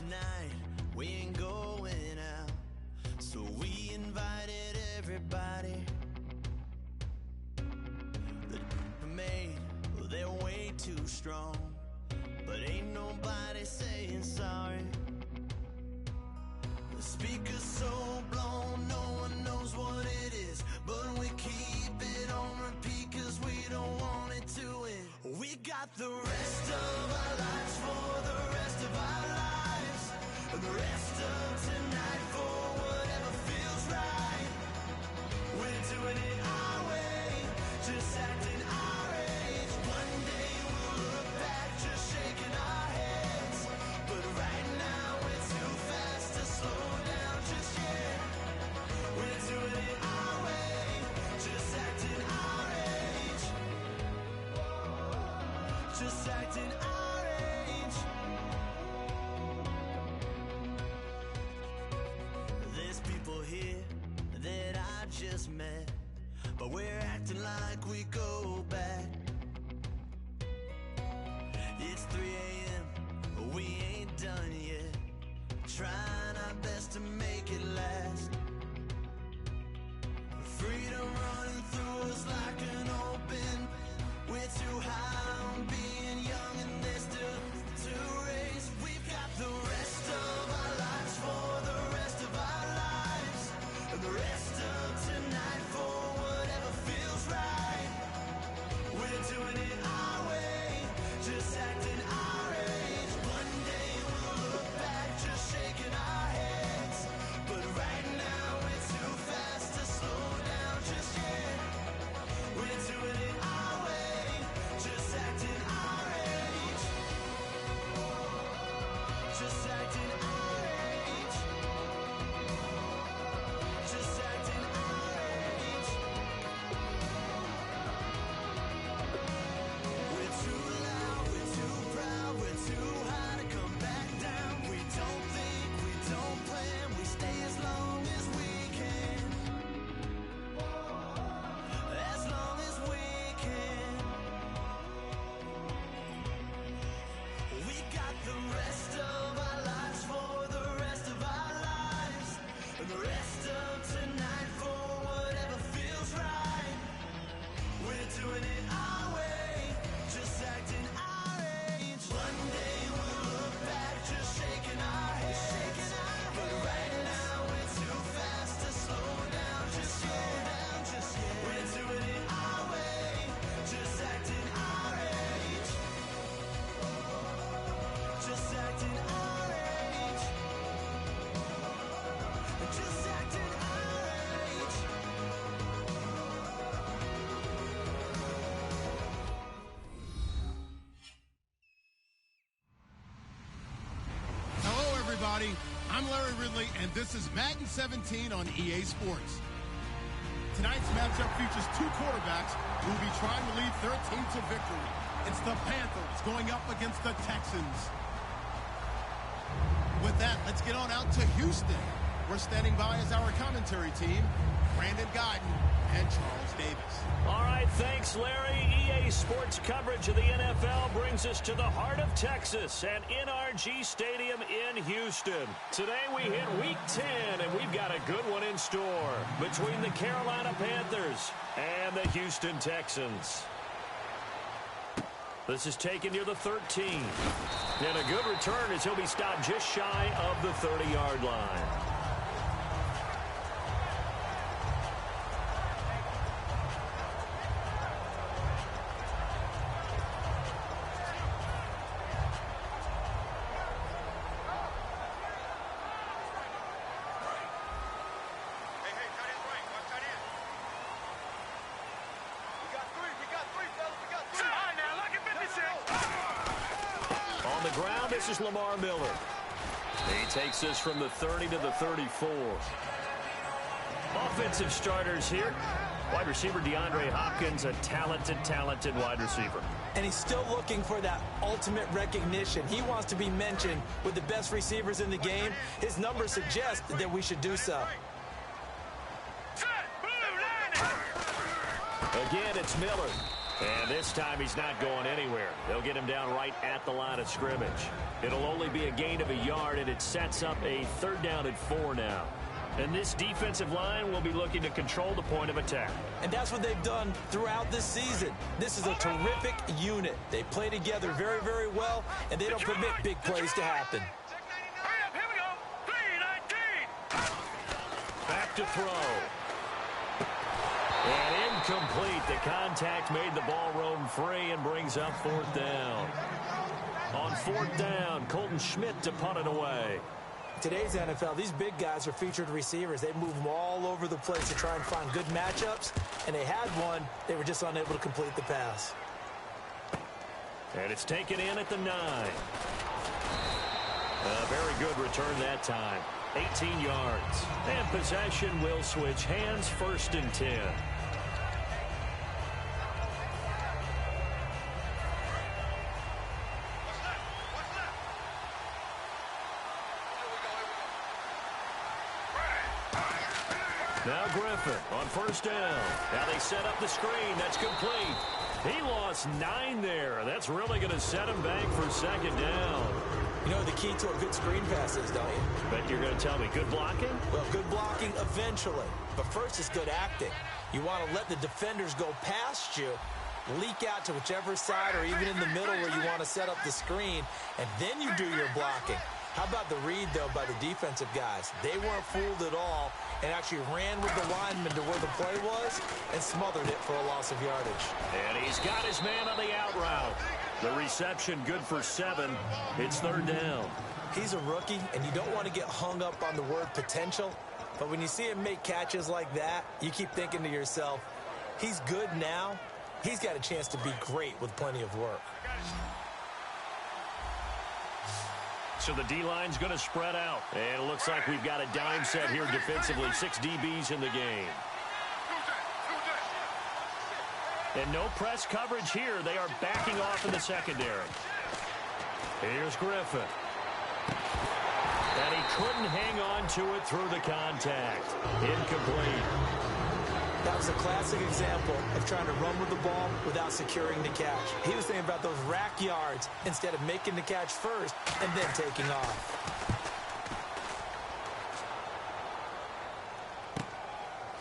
tonight, we ain't going out. So we invited everybody. The made, well, they're way too strong, but ain't nobody saying sorry. The speaker's so blown, no one knows what it is, but we keep it on repeat cause we don't want it to end. We got the rest of our lives for the rest of our lives, and the rest of tonight for whatever feels right. We're doing it our way, just acting our age. One day we'll look back just shaking our heads, but right now we're too fast to slow down just yet. We're doing it our way, just acting our age. Just acting our age. There's people here that I just met, but we're acting like we go back. It's 3 a.m., but we ain't done yet, trying our best to make it last. Freedom running through us like an open. We're too high on being young and there's still to race. We've got the rest of our lives for the rest of our lives, and the rest of tonight for whatever feels right. We're doing it our way, just acting our age. One day we'll look back just shaking our heads, but right now we're too fast to slow down just yet. We're doing it our way, just acting our age. Just acting our age. Just acting our age. We're too loud, we're too proud, we're too high to come back down. We don't think, we don't plan, we stay as long as we can. As long as we can. We got the rest of our lives for the rest of our lives, and the rest of tonight for whatever feels right. We're doing it our way, just acting our age. One day we'll look back just shaking our heads, but right now we're too fast to slow down just yet. We're doing it our way, just acting our age. Just acting our age. Just acting our age. Hello, everybody. I'm Larry Ridley, and this is Madden 17 on EA Sports. Tonight's matchup features two quarterbacks who will be trying to lead their team to victory. It's the Panthers going up against the Texans. With that, let's get on out to Houston. We're standing by as our commentary team, Brandon Guyton and Charles Davis. All right, thanks, Larry. EA Sports coverage of the NFL brings us to the heart of Texas at NRG Stadium in Houston. Today we hit Week 10, and we've got a good one in store between the Carolina Panthers and the Houston Texans. This is taken near the 13. And a good return as he'll be stopped just shy of the 30-yard line. This is Lamar Miller. He takes us from the 30 to the 34. Offensive starters here. Wide receiver DeAndre Hopkins, a talented wide receiver. And he's still looking for that ultimate recognition. He wants to be mentioned with the best receivers in the game. His numbers suggest that we should do so. Again, it's Miller. And this time he's not going anywhere. They'll get him down right at the line of scrimmage. It'll only be a gain of a yard, and it sets up a 3rd down and 4 now. And this defensive line will be looking to control the point of attack. And that's what they've done throughout this season. This is a terrific unit. They play together very, very well, and they don't permit big plays to happen. Back to throw. And incomplete. The contact made the ball roam free and brings up 4th down. On 4th down, Colton Schmidt to punt it away. Today's NFL, these big guys are featured receivers. They move them all over the place to try and find good matchups, and they had one. They were just unable to complete the pass. And it's taken in at the 9. A very good return that time. 18 yards. And possession will switch hands, 1st and 10. Now Griffin on 1st down. Now they set up the screen. That's complete. He lost 9 there. That's really going to set him back for 2nd down. You know the key to a good screen pass is, don't you? But you're going to tell me good blocking? Well, good blocking eventually. But first is good acting. You want to let the defenders go past you, leak out to whichever side or even in the middle where you want to set up the screen, and then you do your blocking. How about the read, though, by the defensive guys? They weren't fooled at all and actually ran with the lineman to where the play was and smothered it for a loss of yardage. And he's got his man on the out route. The reception good for 7. It's 3rd down. He's a rookie, and you don't want to get hung up on the word potential. But when you see him make catches like that, you keep thinking to yourself, he's good now. He's got a chance to be great with plenty of work. So the D-line's going to spread out. And it looks like we've got a dime set here defensively. 6 DBs in the game. And no press coverage here. They are backing off in the secondary. Here's Griffin. And he couldn't hang on to it through the contact. Incomplete. That was a classic example of trying to run with the ball without securing the catch. He was thinking about those rack yards instead of making the catch first and then taking off.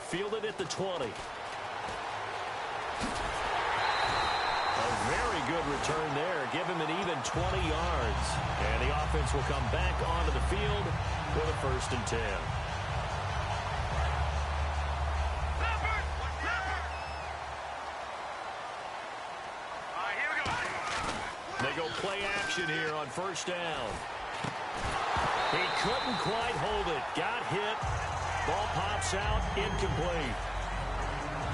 Fielded at the 20. A very good return there. Give him an even 20 yards. And the offense will come back onto the field with a 1st and 10. They go play action here on 1st down. He couldn't quite hold it. Got hit. Ball pops out. Incomplete.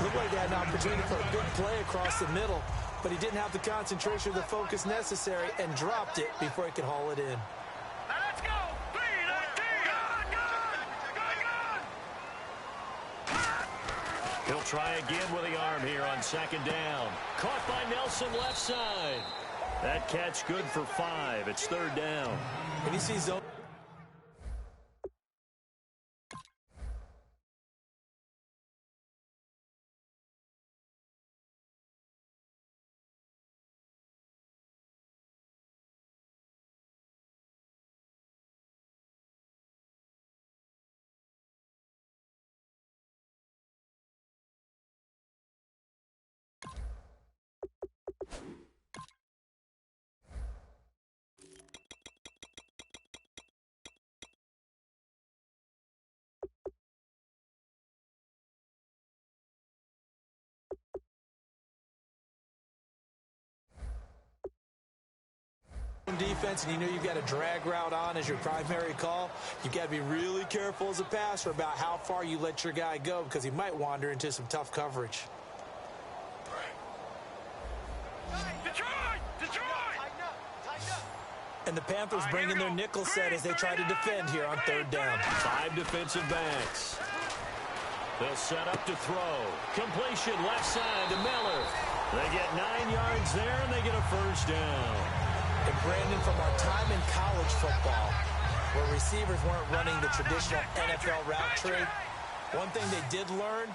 Looked like they had an opportunity for a good play across the middle, but he didn't have the concentration or the focus necessary and dropped it before he could haul it in. Let's go! 3-19! He'll try again with the arm here on 2nd down. Caught by Nelson left side. That catch good for 5. It's 3rd down. When you see zone. Defense, and you know you've got a drag route on as your primary call. You've got to be really careful as a passer about how far you let your guy go because he might wander into some tough coverage. And the Panthers bring in their nickel set as they try to defend here on 3rd down. 5 defensive backs. They'll set up to throw. Completion left side to Miller. They get 9 yards there, and they get a 1st down. And Brandon, from our time in college football, where receivers weren't running the traditional NFL route tree, one thing they did learn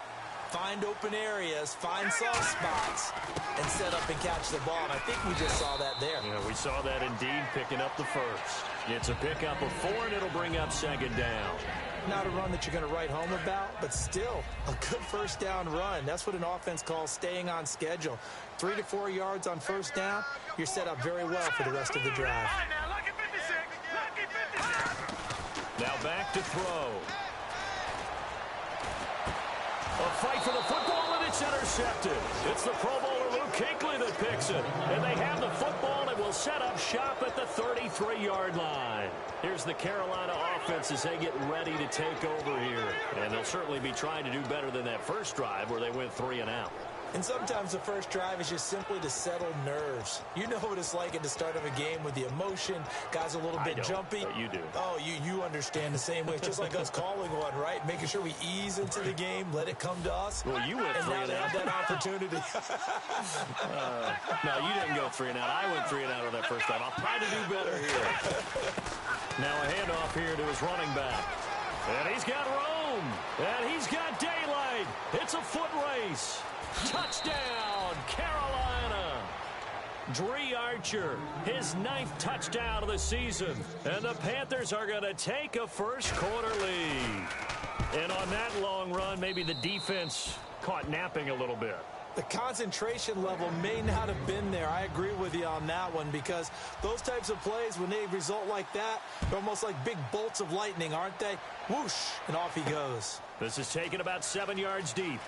find open areas, find soft spots, and set up and catch the ball. And I think we just saw that there. Yeah, we saw that indeed, picking up the first. It's a pickup of 4, and it'll bring up second down. Not a run that you're going to write home about, but still a good first down run. That's what an offense calls staying on schedule. 3 to 4 yards on first down, you're set up very well for the rest of the drive. Now back to throw. A fight for the football, and it's intercepted. It's the Pro Bowler Luke Kuechly that picks it. And they have the football and will set up shop at the 33-yard line. Here's the Carolina offense as they get ready to take over here. And they'll certainly be trying to do better than that first drive where they went 3 and out. And sometimes the first drive is just simply to settle nerves. You know what it's like at the start of a game with the emotion. Guys are a little bit jumpy. But you do. Oh, you understand the same way. It's just like us calling one, right? Making sure we ease into the game, let it come to us. Well, you went 3 and out. And now they have that opportunity. No, you didn't go 3 and out. I went 3 and out on that first drive. I'll try to do better here. Now a handoff here to his running back. And he's got room. And he's got daylight. It's a foot race. Touchdown, Carolina. Dree Archer, his 9th touchdown of the season. And the Panthers are going to take a first-quarter lead. And on that long run, maybe the defense caught napping a little bit. The concentration level may not have been there. I agree with you on that one, because those types of plays, when they result like that, they're almost like big bolts of lightning, aren't they? Whoosh, and off he goes. This is taken about 7 yards deep.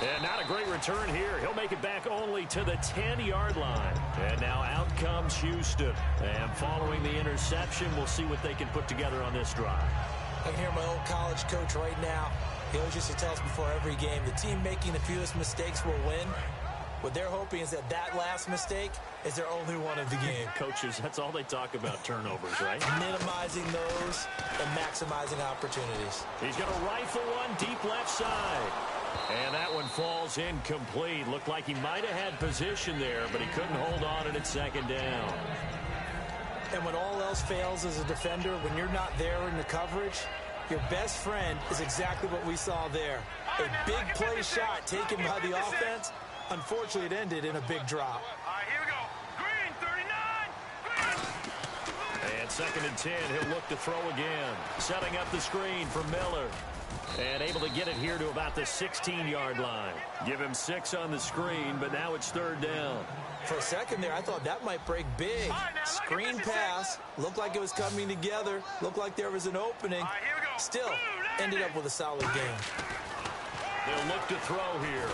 And not a great return here. He'll make it back only to the 10-yard line. And now out comes Houston. And following the interception, we'll see what they can put together on this drive. I can hear my old college coach right now. He always used to tell us before every game, the team making the fewest mistakes will win. What they're hoping is that that last mistake is their only one of the game. Coaches, that's all they talk about, turnovers, right? Minimizing those and maximizing opportunities. He's going to rifle one deep left side. And that one falls incomplete. Looked like he might have had position there, but he couldn't hold on and it's second down. And when all else fails as a defender, when you're not there in the coverage, your best friend is exactly what we saw there. A big play shot taken by the offense. Unfortunately, it ended in a big drop. All right, here we go. Green, 39. Green. And 2nd and 10, he'll look to throw again. Setting up the screen for Miller. And able to get it here to about the 16-yard line. Give him 6 on the screen, but now it's 3rd down. For a second there, I thought that might break big. Screen pass. Looked like it was coming together. Looked like there was an opening. Still, ended up with a solid game. They'll look to throw here.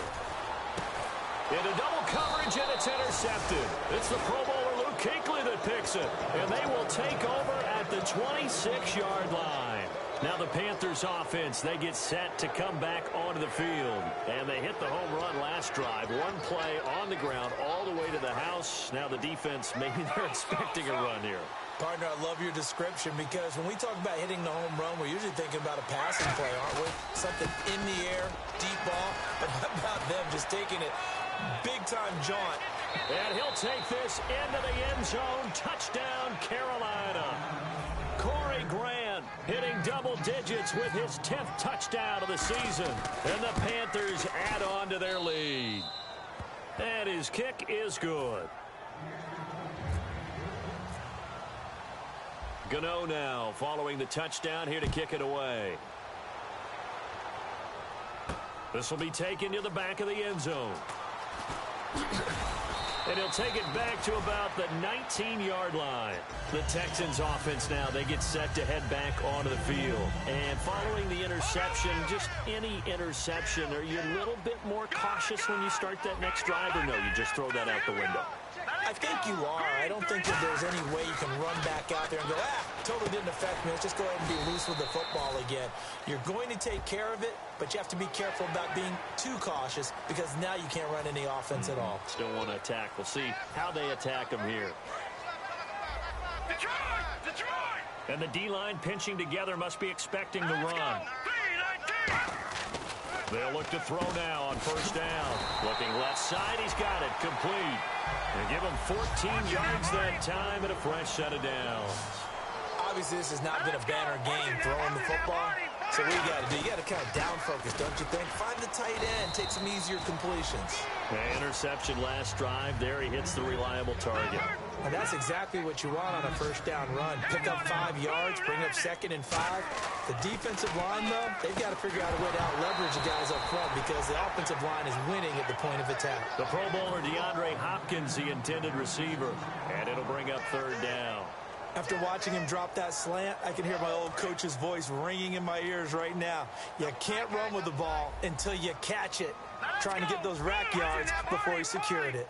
Into double coverage, and it's intercepted. It's the Pro Bowler Luke Kuechly that picks it. And they will take over at the 26-yard line. Now the Panthers offense, they get set to come back onto the field. And they hit the home run last drive. One play on the ground all the way to the house. Now the defense, maybe they're expecting a run here. Partner, I love your description, because when we talk about hitting the home run, we're usually thinking about a passing play, aren't we? Something in the air, deep ball. But how about them just taking it big-time jaunt? And he'll take this into the end zone. Touchdown, Carolina. Corey Grant hitting double digits with his 10th touchdown of the season. And the Panthers add on to their lead. And his kick is good. Gano now following the touchdown here to kick it away. This will be taken to the back of the end zone. And he'll take it back to about the 19-yard line. The Texans offense now, they get set to head back onto the field. And following the interception, just any interception, are you a little bit more cautious when you start that next drive, or no, you just throw that out the window? I think you are. I don't think that there's any way you can run back out there and go, totally didn't affect me. Let's just go ahead and be loose with the football again. You're going to take care of it, but you have to be careful about being too cautious, because now you can't run any offense at all. Still want to attack. We'll see how they attack them here. Detroit! And the D-line pinching together must be expecting the run. They'll look to throw now on first down. Looking left side, he's got it complete. And give him 14 yards that time and a fresh set of downs. Obviously, this has not been a banner game throwing the football, So what you got to do? You got to kind of down focus, don't you think? Find the tight end, take some easier completions. Interception last drive. There he hits the reliable target. And that's exactly what you want on a first down run. Pick up 5 yards, bring up 2nd and 5. The defensive line, though, they've got to figure out a way to out-leverage the guys up front because the offensive line is winning at the point of attack. The Pro Bowler DeAndre Hopkins, the intended receiver. And it'll bring up 3rd down. After watching him drop that slant, I can hear my old coach's voice ringing in my ears right now. You can't run with the ball until you catch it. Trying to get those rack yards before he secured it.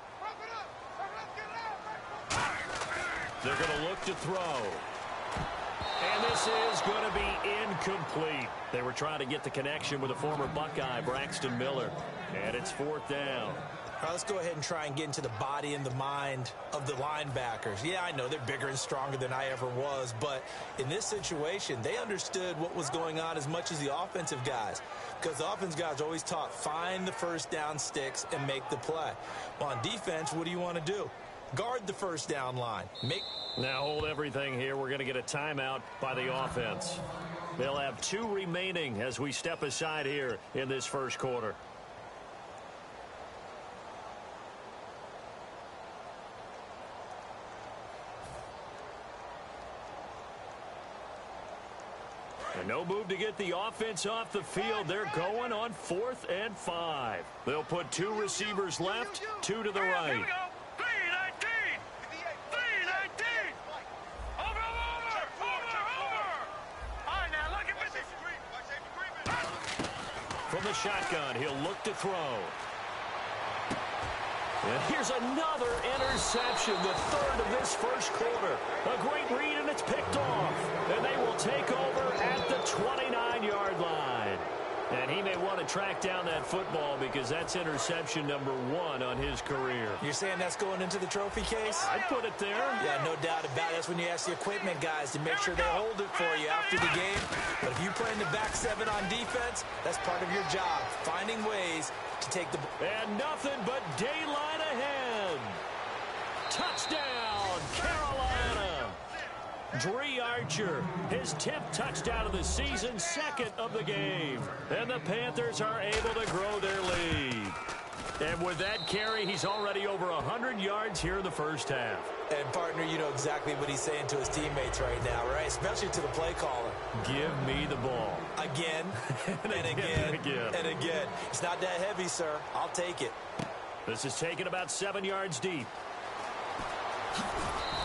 They're going to look to throw. And this is going to be incomplete. They were trying to get the connection with a former Buckeye, Braxton Miller. And it's 4th down. All right, let's go ahead and try and get into the body and the mind of the linebackers. Yeah, I know they're bigger and stronger than I ever was, but in this situation, they understood what was going on as much as the offensive guys, because the offensive guys are always taught, find the first down sticks and make the play. Well, on defense, what do you want to do? Guard the first down line. Now hold everything here. We're going to get a timeout by the offense. They'll have 2 remaining as we step aside here in this first quarter. And no move to get the offense off the field. They're going on 4th and 5. They'll put 2 receivers left, 2 to the right. Here we go. 319. 319. Over. All right, now look at this. From the shotgun, he'll look to throw. And here's another interception, the 3rd of this first quarter. A great read, and it's picked off. And they will take over at the 29-yard line. And he may want to track down that football because that's interception number 1 on his career. You're saying that's going into the trophy case? I'd put it there. Yeah, no doubt about it. That's when you ask the equipment guys to make sure they hold it for you after the game. But if you play in the back 7 on defense, that's part of your job, finding ways to take the... And nothing but daylight ahead. Touchdown, Carolina. Dree Archer, his 10th touchdown of the season, 2nd of the game. And the Panthers are able to grow their lead. And with that carry, he's already over 100 yards here in the first half. And, partner, you know exactly what he's saying to his teammates right now, right? Especially to the play caller. Give me the ball. Again, and again, and again. It's not that heavy, sir. I'll take it. This is taken about 7 yards deep.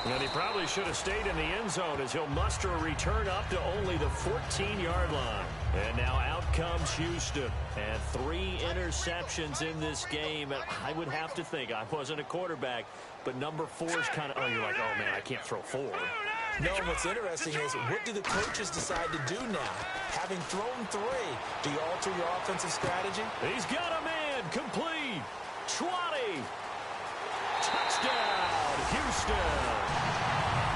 And he probably should have stayed in the end zone as he'll muster a return up to only the 14-yard line. And now out comes Houston. And 3 interceptions in this game. And I would have to think, I wasn't a quarterback, but number 4 is kind of, you're like, oh, man, I can't throw 4. No, what's interesting is, what do the coaches decide to do now? Having thrown 3, do you alter your offensive strategy? He's got a man, complete. 20. Touchdown, Houston.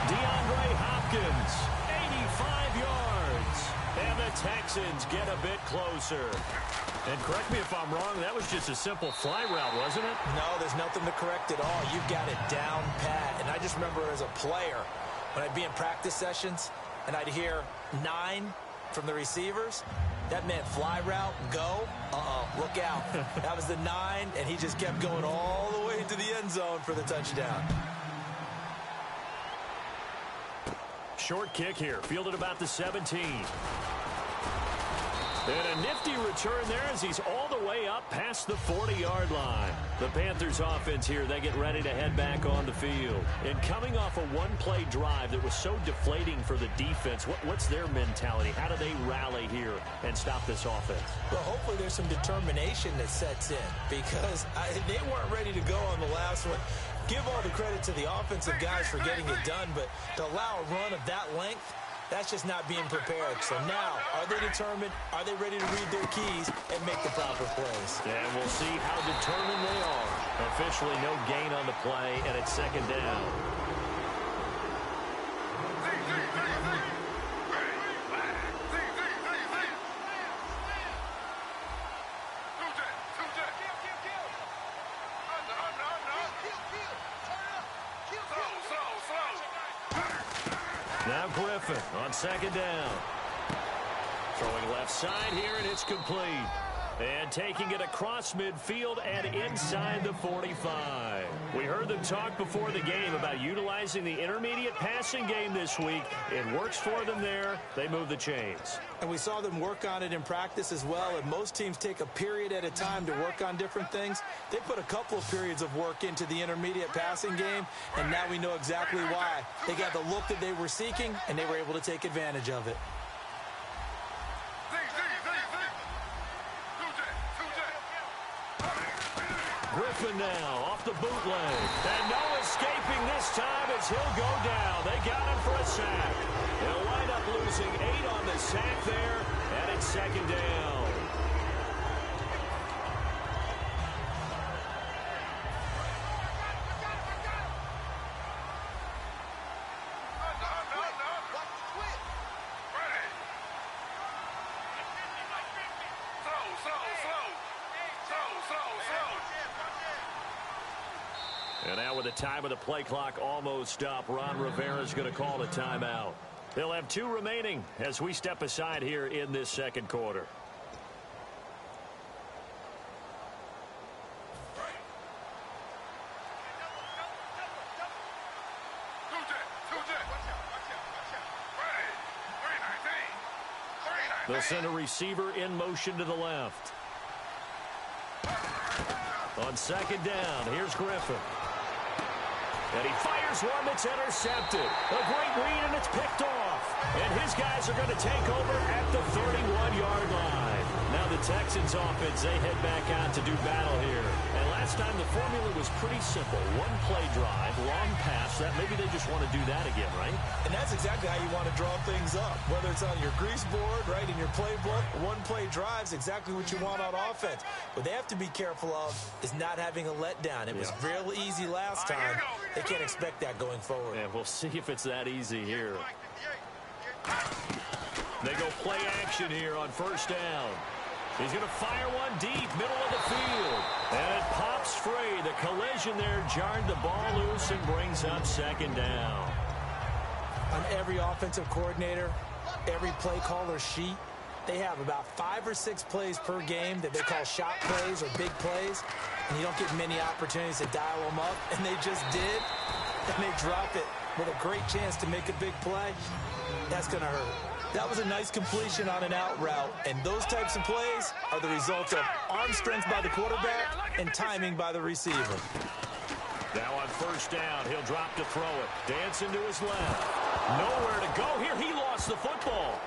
DeAndre Hopkins, 85 yards. And the Texans get a bit closer. And correct me if I'm wrong, that was just a simple fly route, wasn't it? No, there's nothing to correct at all. You've got it down pat. And I just remember as a player, when I'd be in practice sessions and I'd hear 9 from the receivers, that meant fly route, go, look out. That was the 9, and he just kept going all the way to the end zone for the touchdown. Short kick here, fielded about the 17. And a nifty return there as he's all the way up past the 40-yard line. The Panthers offense here, they get ready to head back on the field. And coming off a one-play drive that was so deflating for the defense, what's their mentality? How do they rally here and stop this offense? Well, hopefully there's some determination that sets in because they weren't ready to go on the last one. Give all the credit to the offensive guys for getting it done, but to allow a run of that length, that's just not being prepared. So now, are they determined? Are they ready to read their keys and make the proper plays? And we'll see how determined they are. Officially no gain on the play, and it's 2nd down. Now Griffin on 2nd down. Throwing left side here, and it's complete. And taking it across midfield and inside the 45. We heard them talk before the game about utilizing the intermediate passing game this week. It works for them there. They move the chains. And we saw them work on it in practice as well. And most teams take a period at a time to work on different things. They put a couple of periods of work into the intermediate passing game, and now we know exactly why. They got the look that they were seeking, and they were able to take advantage of it. Griffin now off the bootleg. And no escaping this time as he'll go down. They got him for a sack. They'll wind up losing 8 on the sack there, and it's second down. And now with the time of the play clock almost up, Ron Rivera's going to call a timeout. They'll have 2 remaining as we step aside here in this second quarter. They'll send a receiver in motion to the left. On second down, here's Griffin. And he fires one that's intercepted. A great read, and it's picked off. And his guys are going to take over at the 31-yard line. Now the Texans offense, they head back out to do battle here. And last time the formula was pretty simple. 1-play drive, long pass. That maybe they just want to do that again, right? And that's exactly how you want to draw things up. Whether it's on your grease board, right, in your playbook, 1-play drive's exactly what you want on offense. What they have to be careful of is not having a letdown. It was real easy last time. They can't expect that going forward. And we'll see if it's that easy here. They go play action here on first down. He's going to fire one deep, middle of the field. And it pops free. The collision there jarred the ball loose and brings up second down. On every offensive coordinator, every play caller sheet, they have about 5 or 6 plays per game that they call shot plays or big plays. And you don't get many opportunities to dial them up. And they just did. And they drop it with a great chance to make a big play. That's going to hurt. That was a nice completion on an out route, and those types of plays are the result of arm strength by the quarterback and timing by the receiver. Now on first down, he'll drop to throw it. Dancing to his left. Nowhere to go here. He lost the football.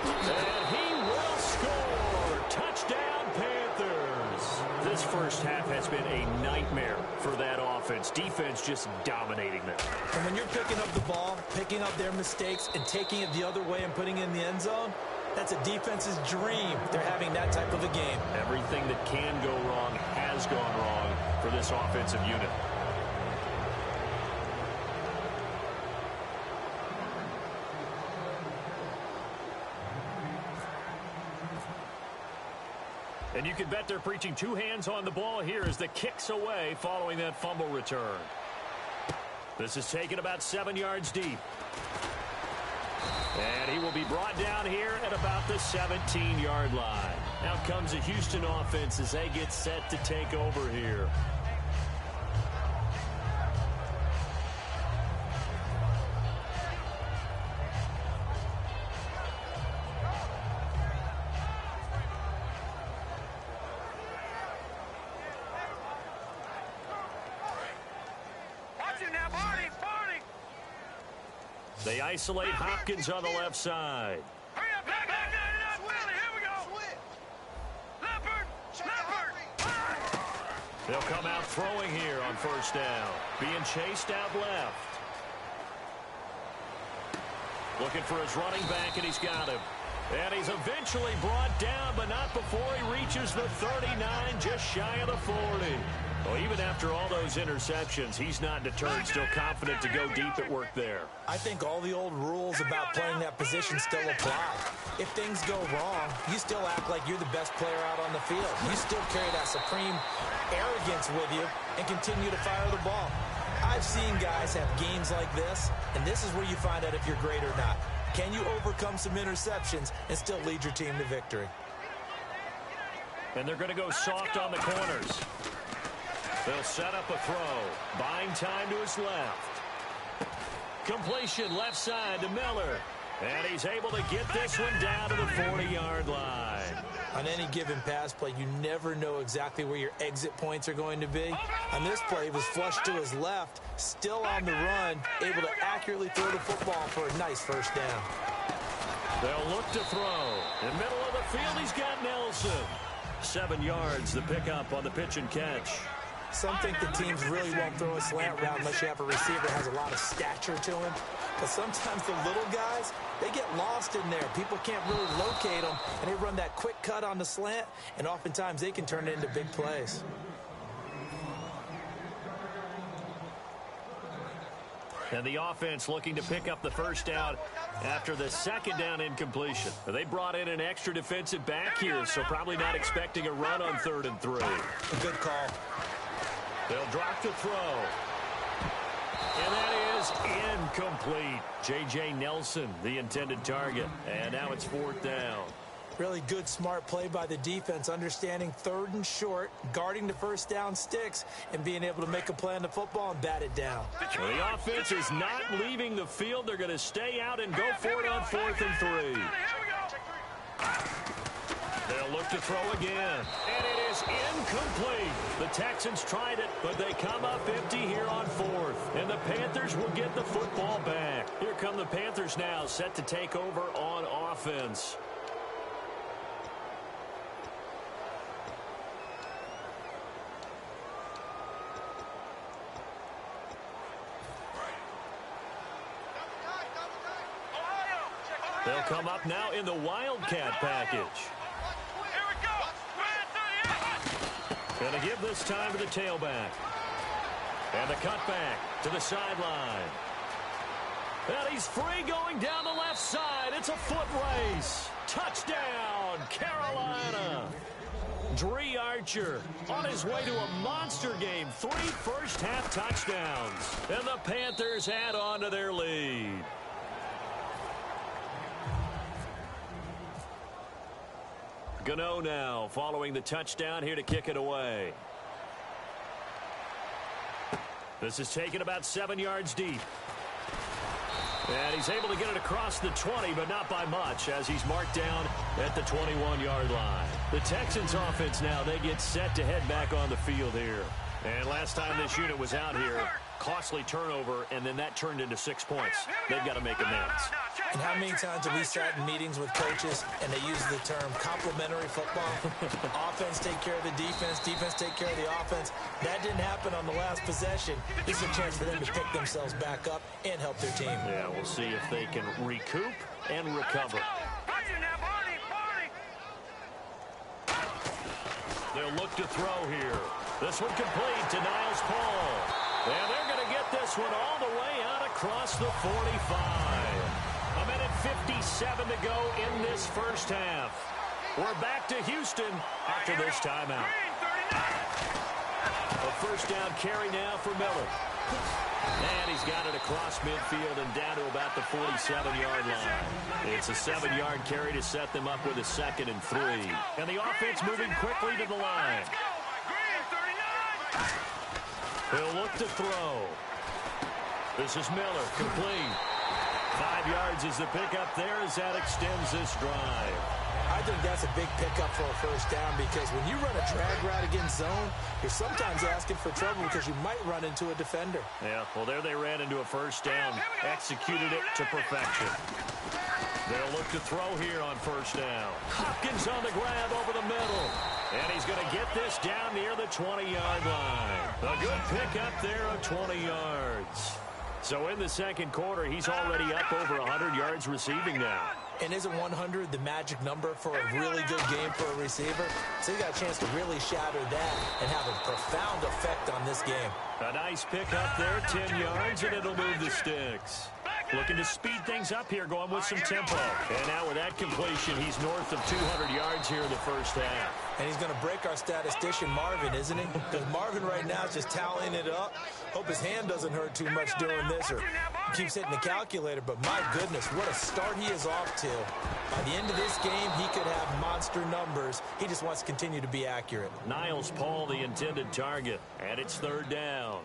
And he will score. Touchdown, Panthers. This first half has been a nightmare for that offense. Defense just dominating them. And when you're picking up the ball, picking up their mistakes, and taking it the other way and putting it in the end zone, that's a defense's dream. They're having that type of a game. Everything that can go wrong has gone wrong for this offensive unit. And you can bet they're preaching 2 hands on the ball here as the kick's away following that fumble return. This is taken about 7 yards deep. And he will be brought down here at about the 17-yard line. Now comes the Houston offense as they get set to take over here. They isolate Hopkins on the left side. Hurry up, back, Willie, here we go. Leopard. They'll come out throwing here on first down. Being chased out left. Looking for his running back, and he's got him. And he's eventually brought down, but not before he reaches the 39, just shy of the 40. Well, even after all those interceptions, he's not deterred, still confident to go deep at work there. I think all the old rules about playing that position still apply. If things go wrong, you still act like you're the best player out on the field. You still carry that supreme arrogance with you and continue to fire the ball. I've seen guys have games like this, and this is where you find out if you're great or not. Can you overcome some interceptions and still lead your team to victory? And they're going to go soft on the corners. They'll set up a throw. Buying time to his left. Completion left side to Miller. And he's able to get this one down to the 40-yard line. On any given pass play, you never know exactly where your exit points are going to be. On this play, he was flushed to his left, still on the run, able to accurately throw the football for a nice first down. They'll look to throw. In the middle of the field, he's got Nelson. 7 yards, the pickup on the pitch and catch. Some think the teams really won't throw a slant route unless you have a receiver that has a lot of stature to him. But sometimes the little guys, they get lost in there. People can't really locate them, and they run that quick cut on the slant, and oftentimes they can turn it into big plays. And the offense looking to pick up the first down after the second down incompletion. They brought in an extra defensive back here, so probably not expecting a run on 3rd and 3. A good call. They'll drop to throw. And that is incomplete. J.J. Nelson, the intended target. And now it's 4th down. Really good, smart play by the defense, understanding 3rd and short, guarding the first down sticks, and being able to make a play on the football and bat it down. Well, the offense is not leaving the field. They're going to stay out and go for it on 4th and 3. They'll look to throw again. And it is incomplete. The Texans tried it, but they come up empty here on 4th. And the Panthers will get the football back. Here come the Panthers now, set to take over on offense. They'll come up now in the Wildcat package. Here we go. Going to give this time to the tailback. And the cutback to the sideline. And he's free going down the left side. It's a foot race. Touchdown, Carolina. Dree Archer on his way to a monster game. 3 first-half touchdowns. And the Panthers add on to their lead. Gano now following the touchdown here to kick it away. This is taken about 7 yards deep. And he's able to get it across the 20, but not by much, as he's marked down at the 21-yard line. The Texans offense now, they get set to head back on the field here. And last time this unit was out here, costly turnover, and then that turned into 6 points. They've got to make amends. And how many times have we sat in meetings with coaches and they use the term complementary football? Offense take care of the defense, defense take care of the offense. That didn't happen on the last possession. This is a chance for them to pick themselves back up and help their team. Yeah, we'll see if they can recoup and recover. They'll look to throw here. This one complete to Niles Paul. And they're going to get this one all the way out across the 45. A minute 57 to go in this first half. We're back to Houston after this timeout. A first down carry now for Miller. And he's got it across midfield and down to about the 47-yard line. It's a 7-yard carry to set them up with a 2nd and 3. And the offense moving quickly to the line. He'll look to throw. This is Miller, complete. 5 yards is the pickup there as that extends this drive. I think that's a big pickup for a first down because when you run a drag route against zone, you're sometimes asking for trouble because you might run into a defender. Yeah, well, there they ran into a first down, executed it to perfection. They'll look to throw here on first down. Hopkins on the grab over the middle. And he's going to get this down near the 20-yard line. A good pickup there of 20 yards. So in the second quarter, he's already up over 100 yards receiving now. And isn't 100 the magic number for a really good game for a receiver? So you got a chance to really shatter that and have a profound effect on this game. A nice pickup there, 10 yards, and it'll move the sticks. Looking to speed things up here, going with some tempo. And now with that completion, he's north of 200 yards here in the first half. And he's going to break our statistician, Marvin, isn't he? Because Marvin right now is just tallying it up. Hope his hand doesn't hurt too much doing this, or he keeps hitting the calculator. But my goodness, what a start he is off to. By the end of this game, he could have monster numbers. He just wants to continue to be accurate. Niles Paul, the intended target, and it's third down.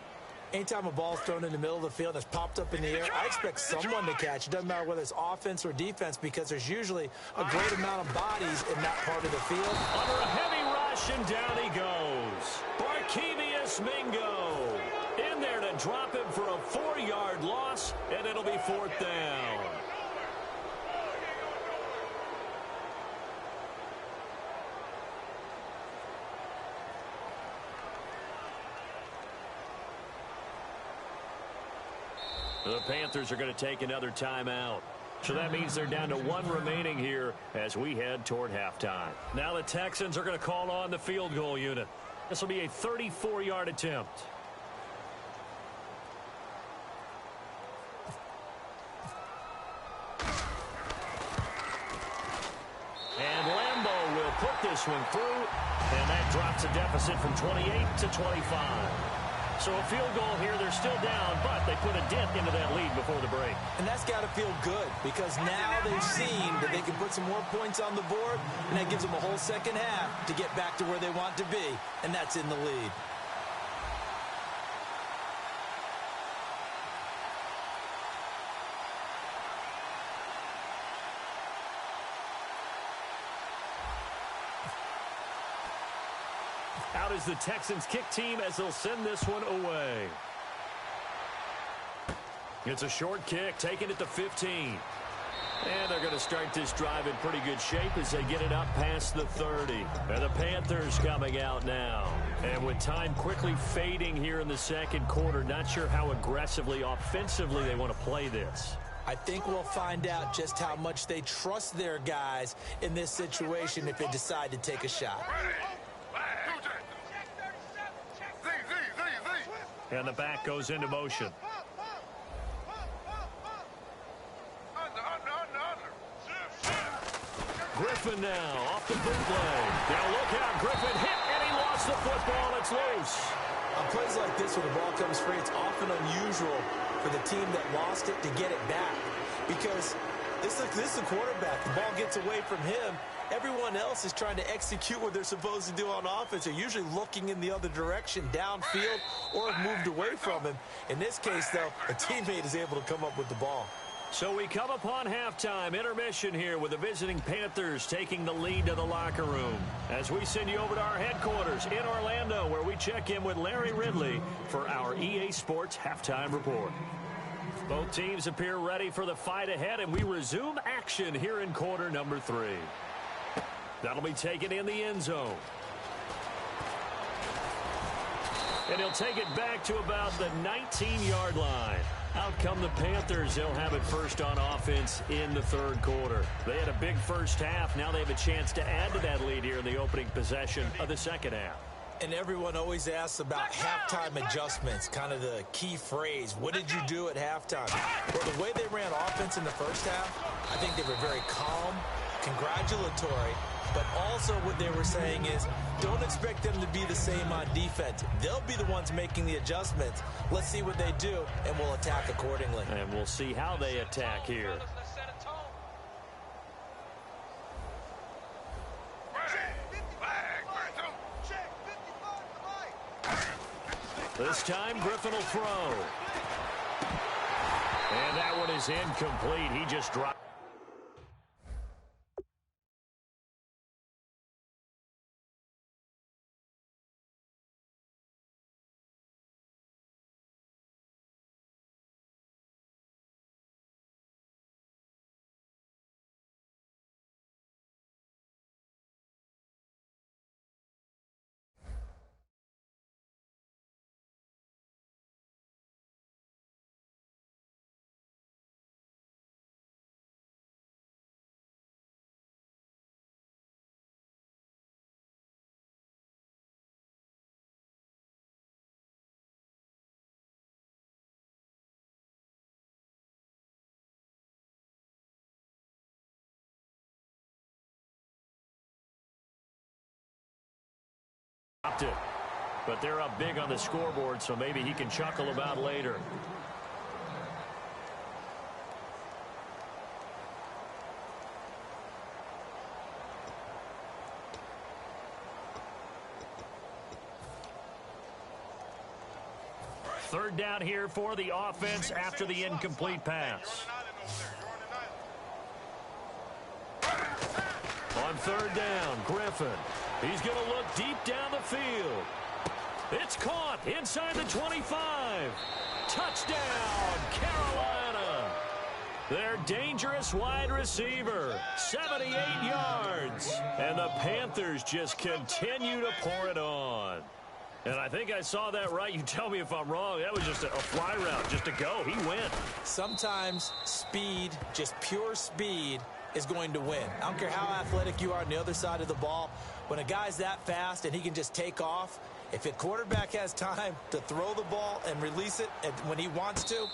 Anytime a ball's thrown in the middle of the field and it's popped up in the air, I expect someone to catch. It doesn't matter whether it's offense or defense, because there's usually a great amount of bodies in that part of the field. Under a heavy rush, and down he goes. Barkevius Mingo in there to drop him for a 4-yard loss, and it'll be fourth down. The Panthers are going to take another timeout. So that means they're down to 1 remaining here as we head toward halftime. Now the Texans are going to call on the field goal unit. This will be a 34-yard attempt. And Lambeau will put this one through, and that drops a deficit from 28 to 25. So a field goal here, they're still down, but they put a dent into that lead before the break. And that's got to feel good, because now they've seen that they can put some more points on the board, and that gives them a whole second half to get back to where they want to be, and that's in the lead. Out is the Texans kick team as they'll send this one away. It's a short kick, taking it to 15. And they're going to start this drive in pretty good shape as they get it up past the 30. And the Panthers coming out now. And with time quickly fading here in the second quarter, not sure how aggressively, offensively they want to play this. I think we'll find out just how much they trust their guys in this situation if they decide to take a shot. And the back goes into motion. Griffin now off the bootleg. Now look out, Griffin hit, and he lost the football. It's loose. On plays like this where the ball comes free, it's often unusual for the team that lost it to get it back, because this is the quarterback. The ball gets away from him. Everyone else is trying to execute what they're supposed to do on offense. They're usually looking in the other direction, downfield, or have moved away from him. In this case, though, a teammate is able to come up with the ball. So we come upon halftime intermission here with the visiting Panthers taking the lead to the locker room. As we send you over to our headquarters in Orlando, where we check in with Larry Ridley for our EA Sports halftime report. Both teams appear ready for the fight ahead, and we resume action here in quarter number 3. That'll be taken in the end zone. And he'll take it back to about the 19-yard line. Out come the Panthers. They'll have it first on offense in the third quarter. They had a big first half. Now they have a chance to add to that lead here in the opening possession of the second half. And everyone always asks about halftime adjustments, kind of the key phrase. What did you do at halftime? Well, the way they ran offense in the first half, I think they were very calm, congratulatory, but also what they were saying is, don't expect them to be the same on defense. They'll be the ones making the adjustments. Let's see what they do, and we'll attack accordingly. And we'll see how they attack here. This time, Griffin will throw. And that one is incomplete. He just dropped. It. But they're up big on the scoreboard, so maybe he can chuckle about later. Third down here for the offense after the incomplete pass. On third down, Griffin. He's going to look deep down the field. It's caught inside the 25. Touchdown, Carolina. Their dangerous wide receiver, 78 yards. And the Panthers just continue to pour it on. And I think I saw that right. You tell me if I'm wrong. That was just a fly route, just to go. He went. Sometimes speed, just pure speed, is going to win. I don't care how athletic you are on the other side of the ball. When a guy's that fast and he can just take off, if a quarterback has time to throw the ball and release it when he wants to,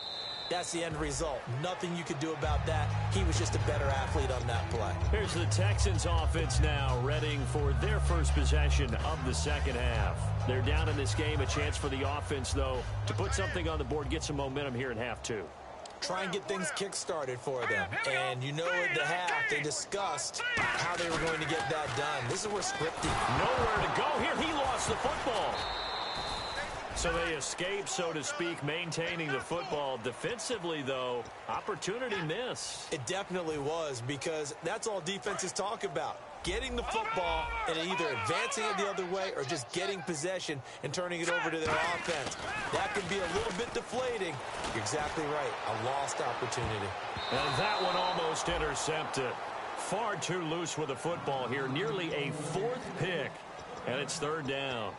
that's the end result. Nothing you could do about that. He was just a better athlete on that play. Here's the Texans offense now, readying for their first possession of the second half. They're down in this game. A chance for the offense, though, to put something on the board, get some momentum here in half two. Try and get things kick-started for them. And you know at the half, they discussed how they were going to get that done. This is where scripting. Nowhere to go here. He lost the football. So they escape, so to speak, maintaining the football. Defensively, though, opportunity miss. It definitely was, because that's all defenses talk about. Getting the football and either advancing it the other way or just getting possession and turning it over to their offense. That can be a little bit deflating. You're exactly right. A lost opportunity. And that one almost intercepted. Far too loose with the football here. Nearly a fourth pick. And it's third down.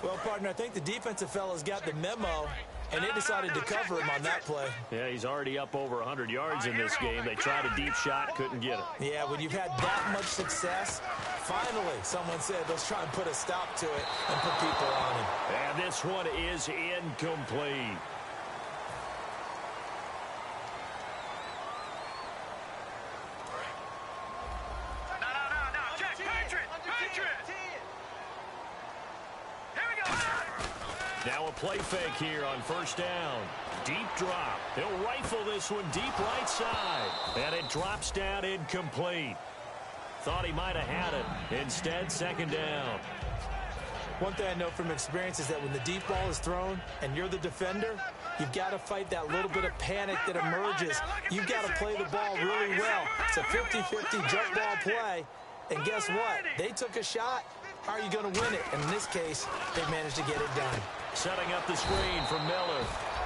Well, partner, I think the defensive fellas got the memo, and they decided to cover him on that play. Yeah, he's already up over 100 yards in this game. They tried a deep shot, couldn't get it. Yeah, when you've had that much success, finally someone said, let's try and put a stop to it and put people on him. And this one is incomplete. Now a play fake here on first down. Deep drop. He'll rifle this one deep right side. And it drops down incomplete. Thought he might have had it. Instead, second down. One thing I know from experience is that when the deep ball is thrown and you're the defender, you've got to fight that little bit of panic that emerges. You've got to play the ball really well. It's a 50-50 jump ball play. And guess what? They took a shot. How are you going to win it? And in this case, they managed to get it done. Setting up the screen for Miller.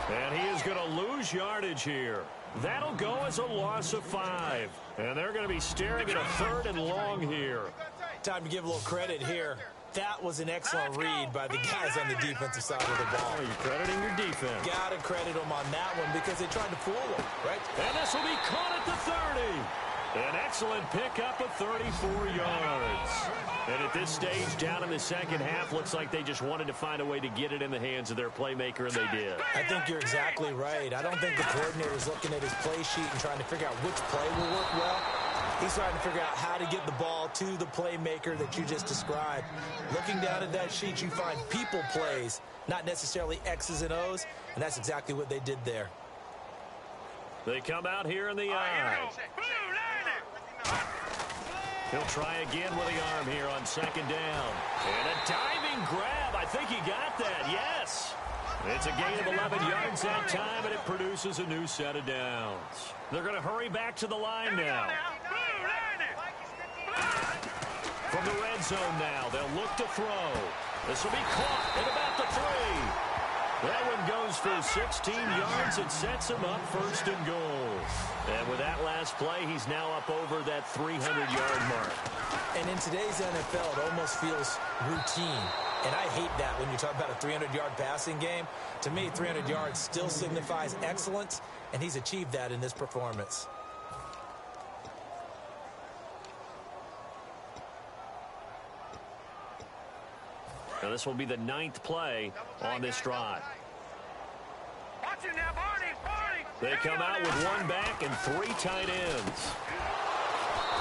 And he is going to lose yardage here. That'll go as a loss of 5. And they're going to be staring at a third and long here. Time to give a little credit here. That was an excellent read by the guys on the defensive side of the ball. Oh, you're crediting your defense. Got to credit them on that one because they tried to fool them, right? And this will be caught at the 30. An excellent pickup of 34 yards. And at this stage, down in the second half, looks like they just wanted to find a way to get it in the hands of their playmaker, and they did. I think you're exactly right. I don't think the coordinator's looking at his play sheet and trying to figure out which play will work well. He's trying to figure out how to get the ball to the playmaker that you just described. Looking down at that sheet, you find people plays, not necessarily X's and O's, and that's exactly what they did there. They come out here in the eye. He'll try again with the arm here on second down. And a diving grab. I think he got that. Yes. It's a gain of 11 yards that time, and it produces a new set of downs. They're going to hurry back to the line now. From the red zone now, they'll look to throw. This will be caught at about the 3. That one goes for 16 yards. It sets him up first and goal. And with that last play, he's now up over that 300-yard mark. And in today's NFL, it almost feels routine. And I hate that when you talk about a 300-yard passing game. To me, 300 yards still signifies excellence, and he's achieved that in this performance. Now this will be the 9th play on this drive. They come out with one back and 3 tight ends.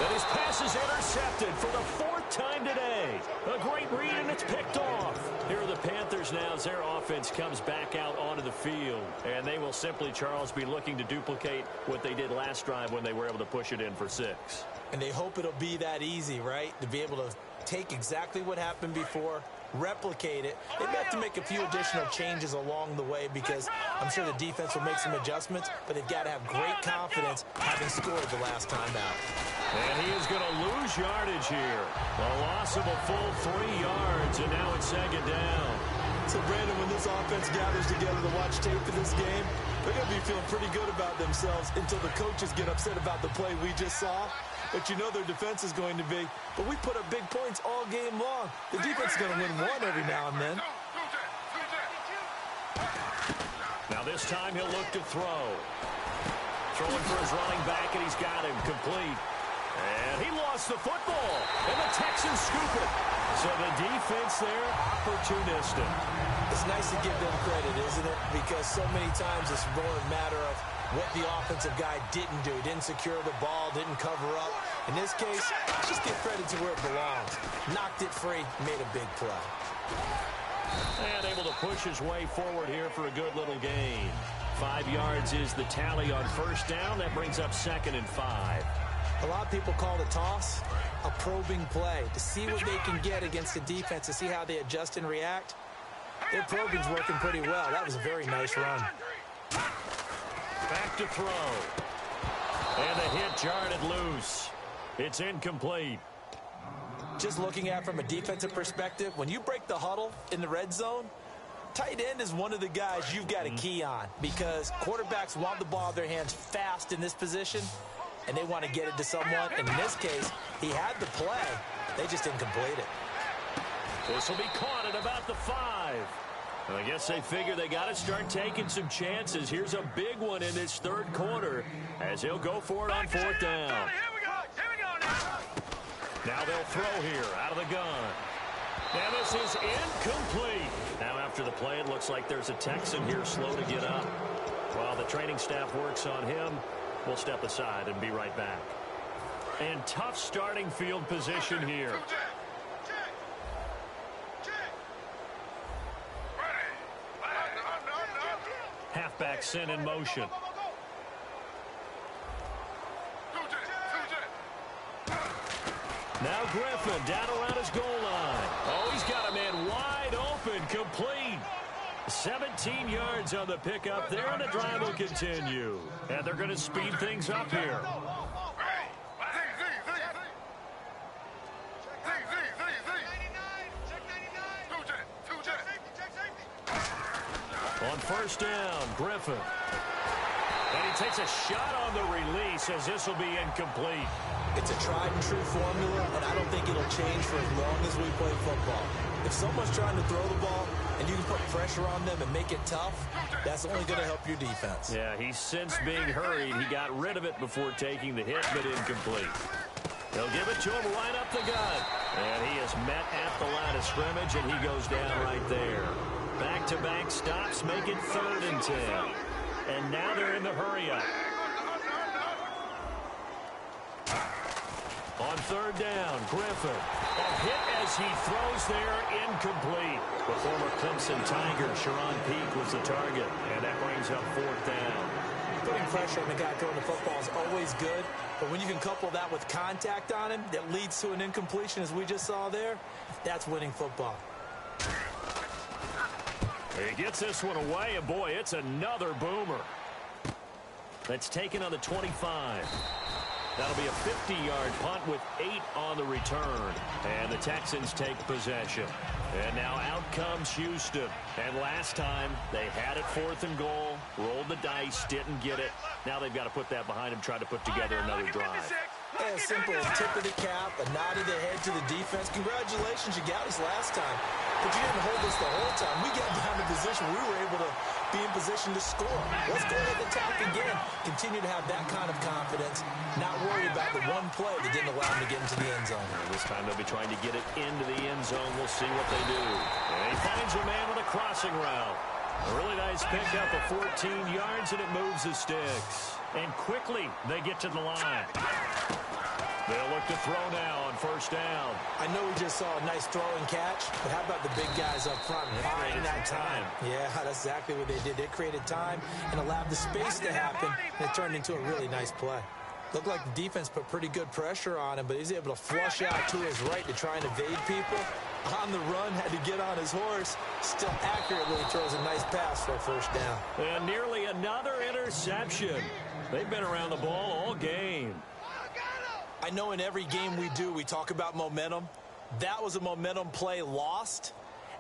And his pass is intercepted for the 4th time time today. A great read, and it's picked off. Here are the Panthers now as their offense comes back out onto the field. And they will simply, Charles, be looking to duplicate what they did last drive when they were able to push it in for 6. And they hope it'll be that easy, right? To be able to take exactly what happened before, replicate it. They may have to make a few additional changes along the way because I'm sure the defense will make some adjustments, but they've got to have great confidence having scored the last time out. And he is going to lose yardage here. A loss of a full 3 yards, and now it's second down. So, Brandon, when this offense gathers together to watch tape of this game, they're going to be feeling pretty good about themselves until the coaches get upset about the play we just saw. But you know their defense is going to be. But we put up big points all game long. The defense is going to win one every now and then. Now this time he'll look to throw. Throwing for his running back, and he's got him complete. And he lost the football. And the Texans scoop it. So the defense there, opportunistic. It's nice to give them credit, isn't it? Because so many times it's more a matter of what the offensive guy didn't do. Didn't secure the ball, didn't cover up. In this case, just give credit to where it belongs. Knocked it free, made a big play. And able to push his way forward here for a good little gain. 5 yards is the tally on first down. That brings up 2nd and 5. A lot of people call the toss a probing play to see what they can get against the defense, to see how they adjust and react. Their probing's working pretty well. That was a very nice run. Back to throw. And the hit jarred loose. It's incomplete. Just looking at it from a defensive perspective, when you break the huddle in the red zone, tight end is one of the guys you've got to key on because quarterbacks want the ball in their hands fast in this position, and they want to get it to someone. And in this case, he had the play. They just didn't complete it. This will be caught at about the 5. And I guess they figure they got to start taking some chances. Here's a big one in this third quarter as he'll go for it on 4th down. Now they'll throw here out of the gun. And this is incomplete. Now after the play, it looks like there's a Texan here slow to get up. While the training staff works on him, we'll step aside and be right back. And tough starting field position here. Halfback sent in motion. Now Griffin down around his goal line. Oh, he's got a man wide open, complete. 17 yards on the pickup there, and the drive will continue. And they're going to speed things up here. On first down, Griffin. And he takes a shot on the release as this will be incomplete. It's a tried and true formula, and I don't think it'll change for as long as we play football. If someone's trying to throw the ball and you can put pressure on them and make it tough, that's only going to help your defense. Yeah, he's since being hurried. He got rid of it before taking the hit, but incomplete. They'll give it to him right up the gut. And he is met at the line of scrimmage, and he goes down right there. Back-to-back stops make it 3rd and 10. And now they're in the hurry-up. On 3rd down, Griffin. A hit as he throws there, incomplete. The former Clemson Tiger, Sharon Peake, was the target. And that brings up 4th down. Putting pressure on the guy throwing the football is always good. But when you can couple that with contact on him that leads to an incompletion, as we just saw there, that's winning football. He gets this one away, and boy, it's another boomer. That's taken on the 25. That'll be a 50-yard punt with 8 on the return. And the Texans take possession. And now out comes Houston. And last time, they had it 4th and goal, rolled the dice, didn't get it. Now they've got to put that behind them, try to put together another drive. Yeah, simple. Tip of the cap, a nod of the head to the defense. Congratulations, you got us last time. But you didn't hold us the whole time. We got down to position. We were able to be in position to score. Let's go ahead and attack again. Continue to have that kind of confidence. Not worry about the one play that didn't allow them to get into the end zone. And this time they'll be trying to get it into the end zone. We'll see what they do. And he finds a man with a crossing route. A really nice pickup of 14 yards, and it moves the sticks. And quickly they get to the line. They'll look to throw now on first down. I know we just saw a nice throw and catch, but how about the big guys up front buying that time? Yeah, that's exactly what they did. They created time and allowed the space to happen, and it turned into a really nice play. Looked like the defense put pretty good pressure on him, but he's able to flush out to his right to try and evade people. On the run, had to get on his horse. Still accurately throws a nice pass for a first down. And nearly another interception. They've been around the ball all game. I know in every game we do, we talk about momentum. That was a momentum play lost.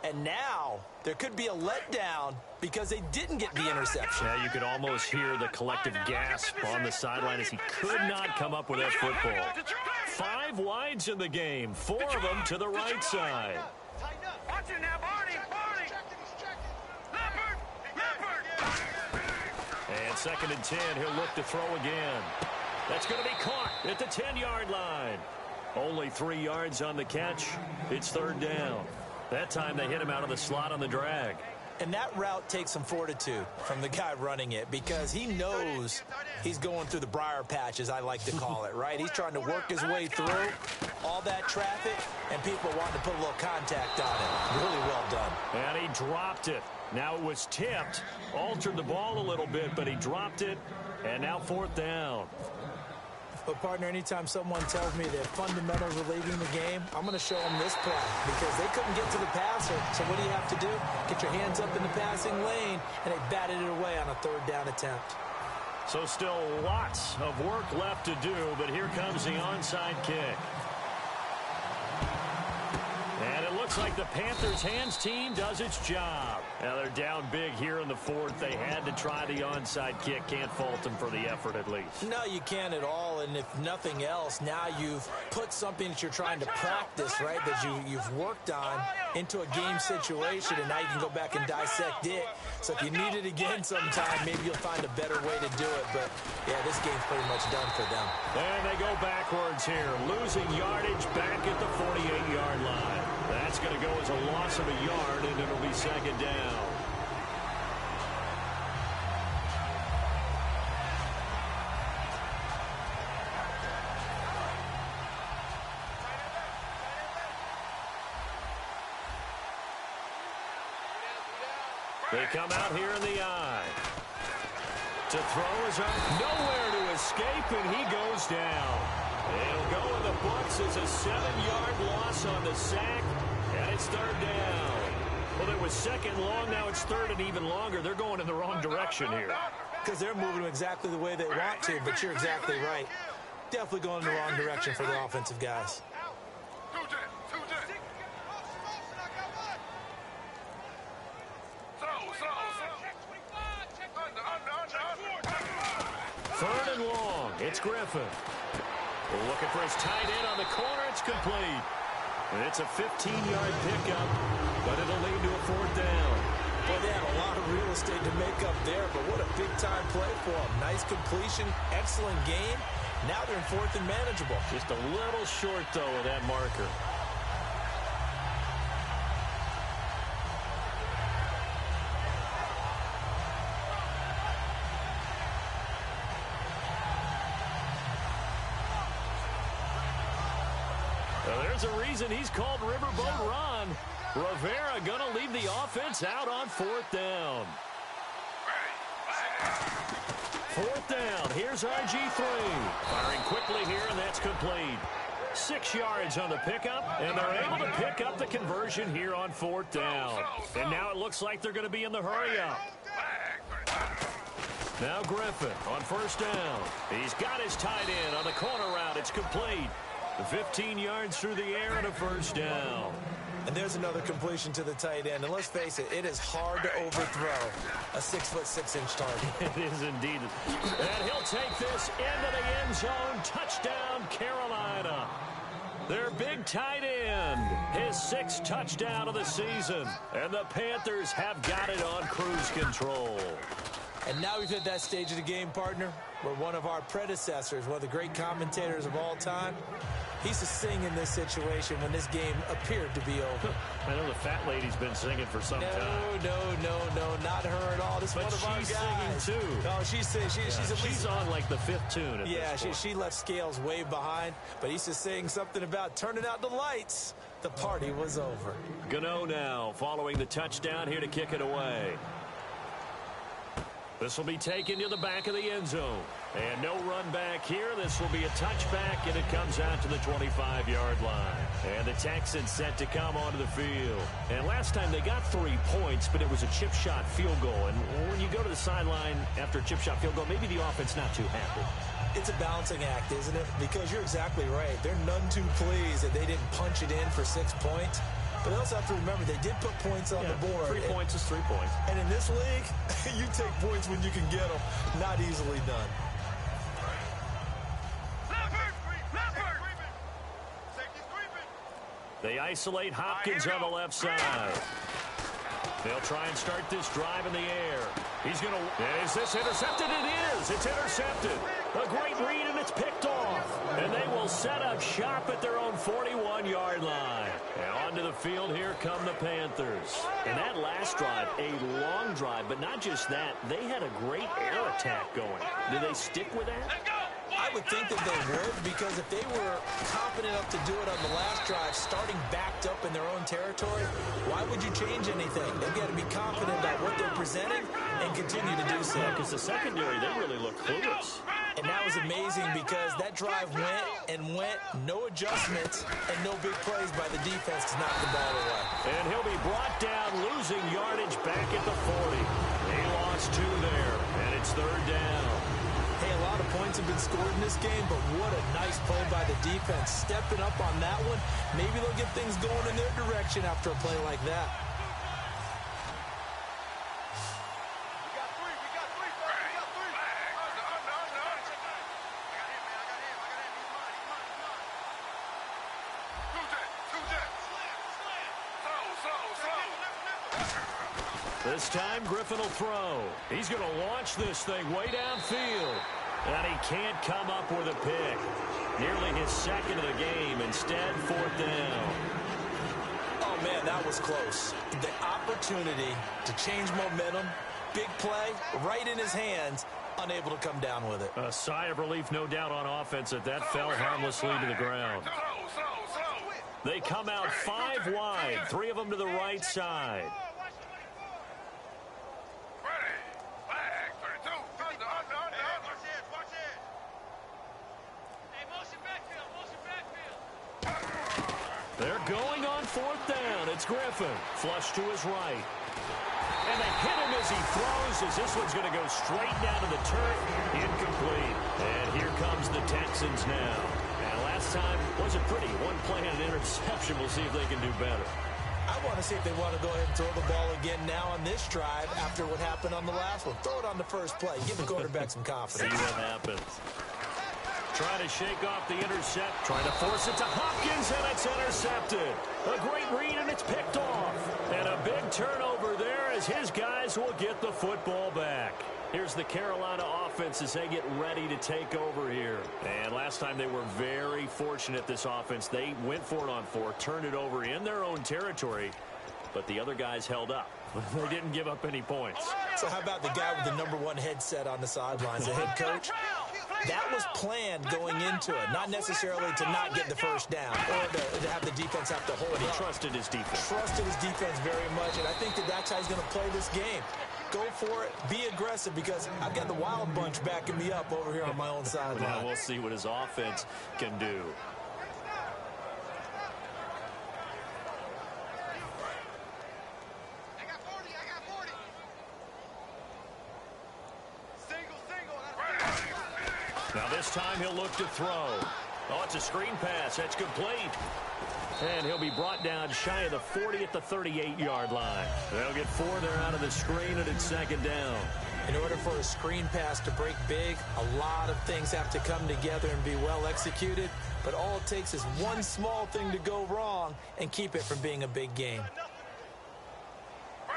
And now there could be a letdown because they didn't get the interception. Yeah, you could almost hear the collective gasp on the sideline as he could not come up with that football. 5 wides in the game, 4 of them to the right side. Watch it now, Barney. And 2nd and 10, he'll look to throw again. That's going to be caught at the 10-yard line. Only 3 yards on the catch. It's 3rd down. That time they hit him out of the slot on the drag. And that route takes some fortitude from the guy running it because he knows he's going through the briar patch, as I like to call it, right? He's trying to work his way through all that traffic, and people wanting to put a little contact on it. Really well done. And he dropped it. Now it was tipped, altered the ball a little bit, but he dropped it, and now 4th down. But, partner, anytime someone tells me that fundamentals are leading the game, I'm going to show them this play because they couldn't get to the passer. So what do you have to do? Get your hands up in the passing lane, and they batted it away on a 3rd down attempt. So still lots of work left to do, but here comes the onside kick. And it looks like the Panthers' hands team does its job. Now they're down big here in the 4th. They had to try the onside kick. Can't fault them for the effort at least. No, you can't at all. And if nothing else, now you've put something that you're trying to practice, right, that you've worked on into a game situation, and now you can go back and dissect it. So if you need it again sometime, maybe you'll find a better way to do it. But, yeah, this game's pretty much done for them. And they go backwards here, losing yardage back at the 48-yard line. That's going to go as a loss of a yard, and it'll be 2nd down. They come out here in the eye. To throw is up. Nowhere to escape, and he goes down. It'll go in the books as a 7-yard loss on the sack, and it's 3rd down. Well, there was 2nd long, now it's 3rd and even longer. They're going in the wrong direction here. Because they're moving exactly the way they want to, but you're exactly right. Definitely going in the wrong direction for the offensive guys. 3rd and long. It's Griffin. Looking for his tight end on the corner. It's complete. And it's a 15-yard pickup, but it'll lead to a 4th down. Well, they had a lot of real estate to make up there, but what a big-time play for them. Nice completion, excellent game. Now they're in 4th and manageable. Just a little short, though, of that marker. There's a reason he's called Riverboat Ron. Rivera going to leave the offense out on 4th down. 4th down. Here's RG3. Firing quickly here, and that's complete. 6 yards on the pickup, and they're able to pick up the conversion here on 4th down. And now it looks like they're going to be in the hurry-up. Now Griffin on 1st down. He's got his tight end on the corner route. It's complete. 15 yards through the air and a 1st down. And there's another completion to the tight end. And let's face it, it is hard to overthrow a 6'6" target. It is indeed. And he'll take this into the end zone. Touchdown, Carolina. Their big tight end, his 6th touchdown of the season. And the Panthers have got it on cruise control. And now we've hit that stage of the game, partner, where one of our predecessors, one of the great commentators of all time, he used to sing in this situation when this game appeared to be over. I know the fat lady's been singing for some time. No, not her at all. This is one of our guys. But she's singing, too. Oh, she's on, like, the 5th tune at this point. She left Scales way behind, but he's just saying something about turning out the lights. The party was over. Gano now following the touchdown here to kick it away. This will be taken to the back of the end zone. And no run back here. This will be a touchback, and it comes out to the 25-yard line. And the Texans set to come onto the field. And last time they got 3 points, but it was a chip shot field goal. And when you go to the sideline after a chip shot field goal, maybe the offense not too happy. It's a balancing act, isn't it? Because you're exactly right. They're none too pleased that they didn't punch it in for 6 points. But they also have to remember they did put points on the board. 3 points is 3 points. And in this league, you take points when you can get them. Not easily done. They isolate Hopkins on the left side. They'll try and start this drive in the air. He's going to... Is this intercepted? It is. It's intercepted. A great read, and it's picked off. And they will set up shop at their own 41-yard line. And onto the field, here come the Panthers. And that last drive, a long drive, but not just that. They had a great air attack going. Do they stick with that? I would think that they would, because if they were confident enough to do it on the last drive, starting backed up in their own territory, why would you change anything? They've got to be confident about what they're presenting and continue to do so. Because the secondary, they really look clueless. And that was amazing because that drive went and went, no adjustments, and no big plays by the defense to knock the ball away. And he'll be brought down, losing yardage back at the 40. They lost 2 there, and it's 3rd down. Hey, a lot of points have been scored in this game, but what a nice play by the defense. Stepping up on that one, maybe they'll get things going in their direction after a play like that. This time, Griffin will throw. He's going to launch this thing way downfield. And he can't come up with a pick. Nearly his 2nd of the game. Instead, 4th down. Oh, man, that was close. The opportunity to change momentum, big play, right in his hands, unable to come down with it. A sigh of relief, no doubt, on offense that fell harmlessly to the ground. They come out 5 wide, 3 of them to the right side. They're going on 4th down. It's Griffin. Flush to his right. And they hit him as he throws, as this one's going to go straight down to the turf. Incomplete. And here comes the Texans now. And last time wasn't pretty. One play and an interception. We'll see if they can do better. I want to see if they want to go ahead and throw the ball again now on this drive after what happened on the last one. Throw it on the first play. Give the quarterback some confidence. See what happens. Trying to shake off the intercept. Trying to force it to Hopkins, and it's intercepted. A great read, and it's picked off. And a big turnover there as his guys will get the football back. Here's the Carolina offense as they get ready to take over here. And last time they were very fortunate, this offense. They went for it on 4, turned it over in their own territory, but the other guys held up. They didn't give up any points. So how about the guy with the #1 headset on the sidelines, the head coach? That was planned going into it, not necessarily to not get the first down or to have the defense have to hold it. He trusted his defense. Trusted his defense very much, and I think that that's how he's going to play this game. Go for it. Be aggressive, because I've got the Wild Bunch backing me up over here on my own sideline. Now we'll see what his offense can do. Now this time he'll look to throw. Oh, it's a screen pass. That's complete. And he'll be brought down shy of the 40 at the 38-yard line. They'll get 4 there out of the screen, and it's 2nd down. In order for a screen pass to break big, a lot of things have to come together and be well executed. But all it takes is one small thing to go wrong and keep it from being a big game.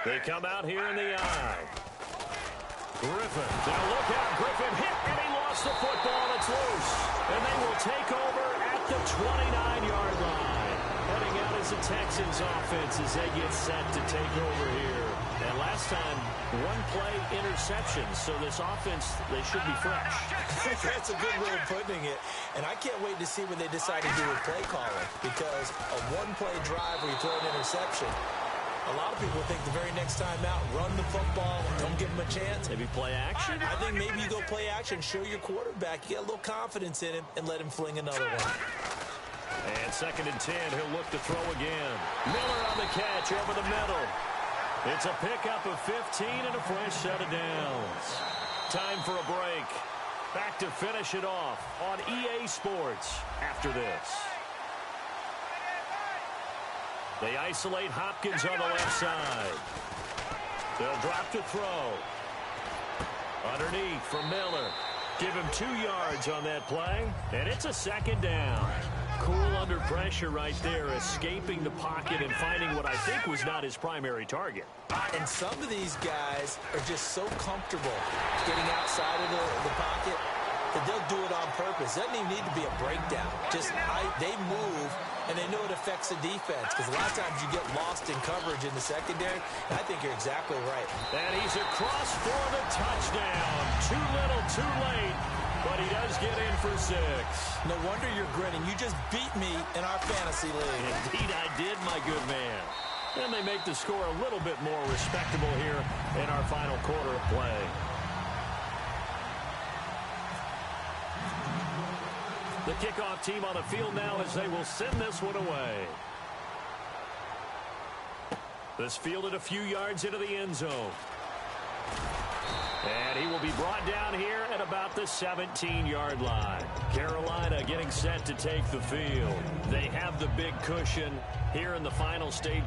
They come out here in the eye. Griffin. Now look out. Griffin hit, and he lost the football. It's loose. And they will take over at the 29-yard line. Heading out is the Texans offense as they get set to take over here. And last time, one play interception, so this offense, they should be fresh. That's a good way of putting it. And I can't wait to see what they decide to do with play calling, because a one-play drive where you throw an interception, a lot of people think the very next time out, run the football, don't give them a chance. Maybe play action? I think maybe you go play action, show your quarterback, you get a little confidence in him, and let him fling another one. And 2nd and 10, he'll look to throw again. Miller on the catch over the middle. It's a pickup of 15 and a fresh set of downs. Time for a break. Back to finish it off on EA Sports after this. They isolate Hopkins on the left side. They'll drop to throw. Underneath for Miller. Give him 2 yards on that play, and it's a 2nd down. Cool under pressure right there, escaping the pocket and finding what I think was not his primary target. And some of these guys are just so comfortable getting outside of the pocket that they'll do it on purpose. Doesn't even need to be a breakdown. They move, and they know it affects the defense, because a lot of times you get lost in coverage in the secondary, and I think you're exactly right. And he's across for the touchdown. Too little, too late, but he does get in for 6. No wonder you're grinning. You just beat me in our fantasy league. Indeed I did, my good man. And they make the score a little bit more respectable here in our final quarter of play. The kickoff team on the field now as they will send this one away. This fielded a few yards into the end zone. And he will be brought down here at about the 17-yard line. Carolina getting set to take the field. They have the big cushion here in the final stage.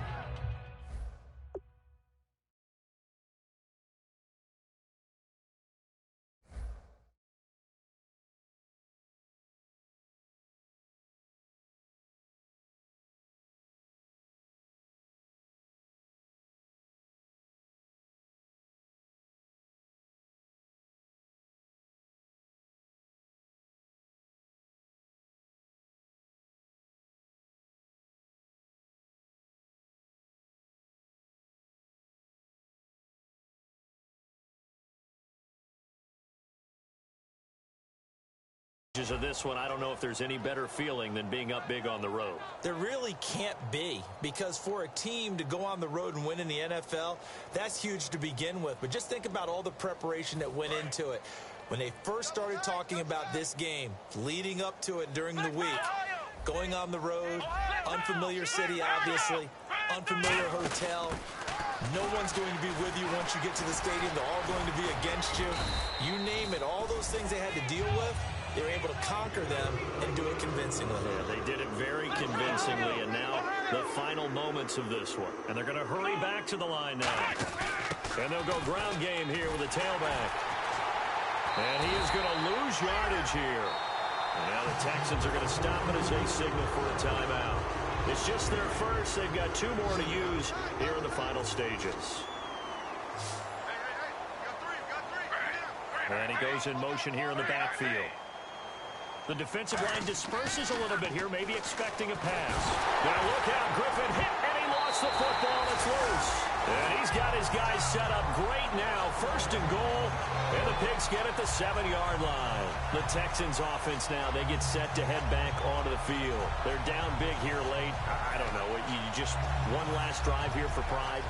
Of this one, I don't know if there's any better feeling than being up big on the road. There really can't be, because for a team to go on the road and win in the NFL, that's huge to begin with. But just think about all the preparation that went into it. When they first started talking about this game, leading up to it during the week, going on the road, unfamiliar city, obviously, unfamiliar hotel. No one's going to be with you once you get to the stadium. They're all going to be against you. You name it, all those things they had to deal with, they were able to conquer them and do it convincingly. Yeah, they did it very convincingly, and now the final moments of this one. And they're going to hurry back to the line now. And they'll go ground game here with a tailback. And he is going to lose yardage here. And now the Texans are going to stop it as they signal for a timeout. It's just their first. They've got 2 more to use here in the final stages. And he goes in motion here in the backfield. The defensive line disperses a little bit here, maybe expecting a pass. Now look out, Griffin hit, and he lost the football. It's loose. And he's got his guys set up great now. 1st and goal, and the Pigs get at the 7-yard line. The Texans offense now, they get set to head back onto the field. They're down big here late. I don't know, you just one last drive here for pride.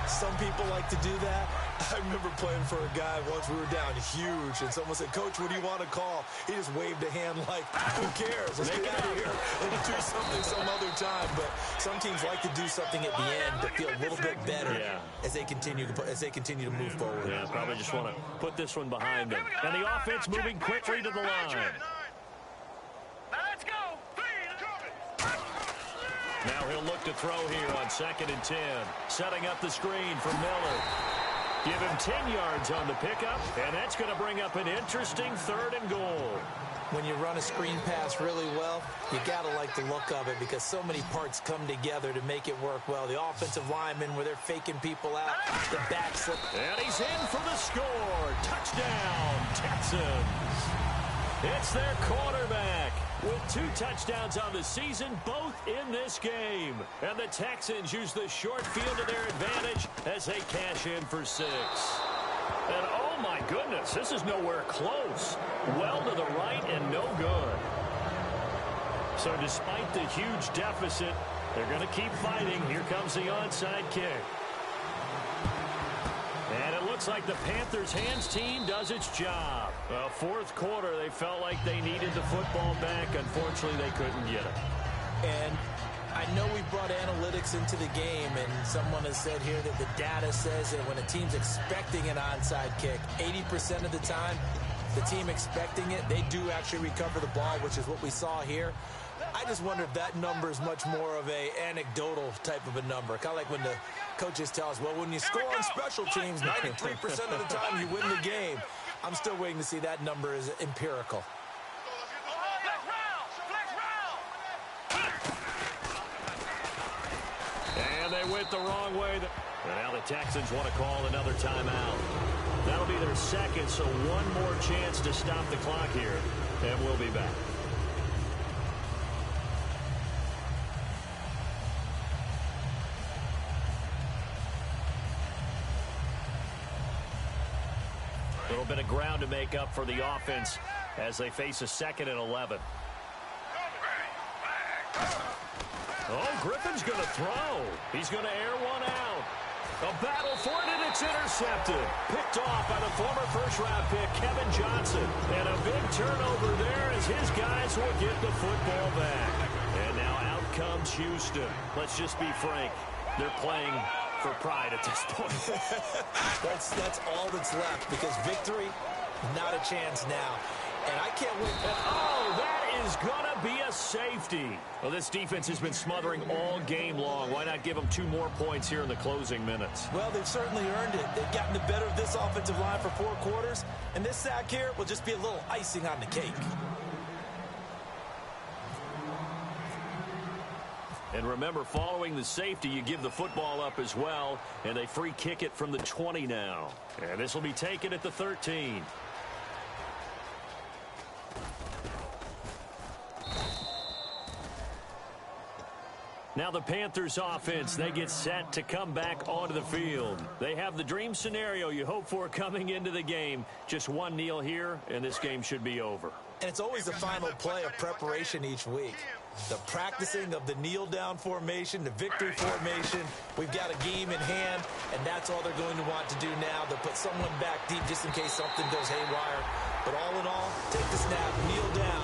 Some people like to do that. I remember playing for a guy once. We were down huge, and someone said, "Coach, what do you want to call?" He just waved a hand like, "Who cares? Let's get out of here and do something some other time." But some teams like to do something at the end to feel a little bit better as they continue to move forward. Yeah, probably just want to put this one behind them. And the offense moving quickly to the line. Let's go. Now he'll look to throw here on 2nd and 10. Setting up the screen for Miller. Give him 10 yards on the pickup, and that's going to bring up an interesting 3rd and goal. When you run a screen pass really well, you got to like the look of it, because so many parts come together to make it work well. The offensive linemen, where they're faking people out, the back slip. And he's in for the score. Touchdown, Texans. It's their quarterback. with 2 touchdowns on the season, both in this game. And the Texans use the short field to their advantage as they cash in for 6. And oh my goodness, this is nowhere close. Well to the right and no good. So despite the huge deficit, they're going to keep fighting. Here comes the onside kick. And it looks like the Panthers' hands team does its job. Well, fourth quarter, they felt like they needed the football back. Unfortunately, they couldn't get it. And I know we brought analytics into the game, and someone has said here that the data says that when a team's expecting an onside kick, 80% of the time, the team expecting it, they do actually recover the ball, which is what we saw here. I just wonder if that number is much more of a anecdotal type of a number. Kind of like when the coaches tell us, well, when you score on special teams, 93% of the time you win the game. I'm still waiting to see that number is empirical. And they went the wrong way. And now the Texans want to call another timeout. That'll be their second, so one more chance to stop the clock here. And we'll be back. A little bit of ground to make up for the offense as they face a 2nd and 11. Oh, Griffin's going to throw. He's going to air one out. A battle for it, and it's intercepted. Picked off by the former first-round pick, Kevin Johnson. And a big turnover there as his guys will get the football back. And now out comes Houston. Let's just be frank. They're playing for pride at this point. That's all that's left, because victory, not a chance now. And I can't wait. Oh, that is going to be a safety. Well, this defense has been smothering all game long. Why not give them 2 more points here in the closing minutes? Well, they've certainly earned it. They've gotten the better of this offensive line for 4 quarters. And this sack here will just be a little icing on the cake. And remember, following the safety, you give the football up as well. And they free kick it from the 20 now. And this will be taken at the 13. Now the Panthers offense, they get set to come back onto the field. They have the dream scenario you hope for coming into the game. Just one kneel here, and this game should be over. And it's always the final play of preparation each week. The practicing of the kneel-down formation, the victory formation. We've got a game in hand, and that's all they're going to want to do now. They'll put someone back deep just in case something goes haywire. But all in all, take the snap, kneel down,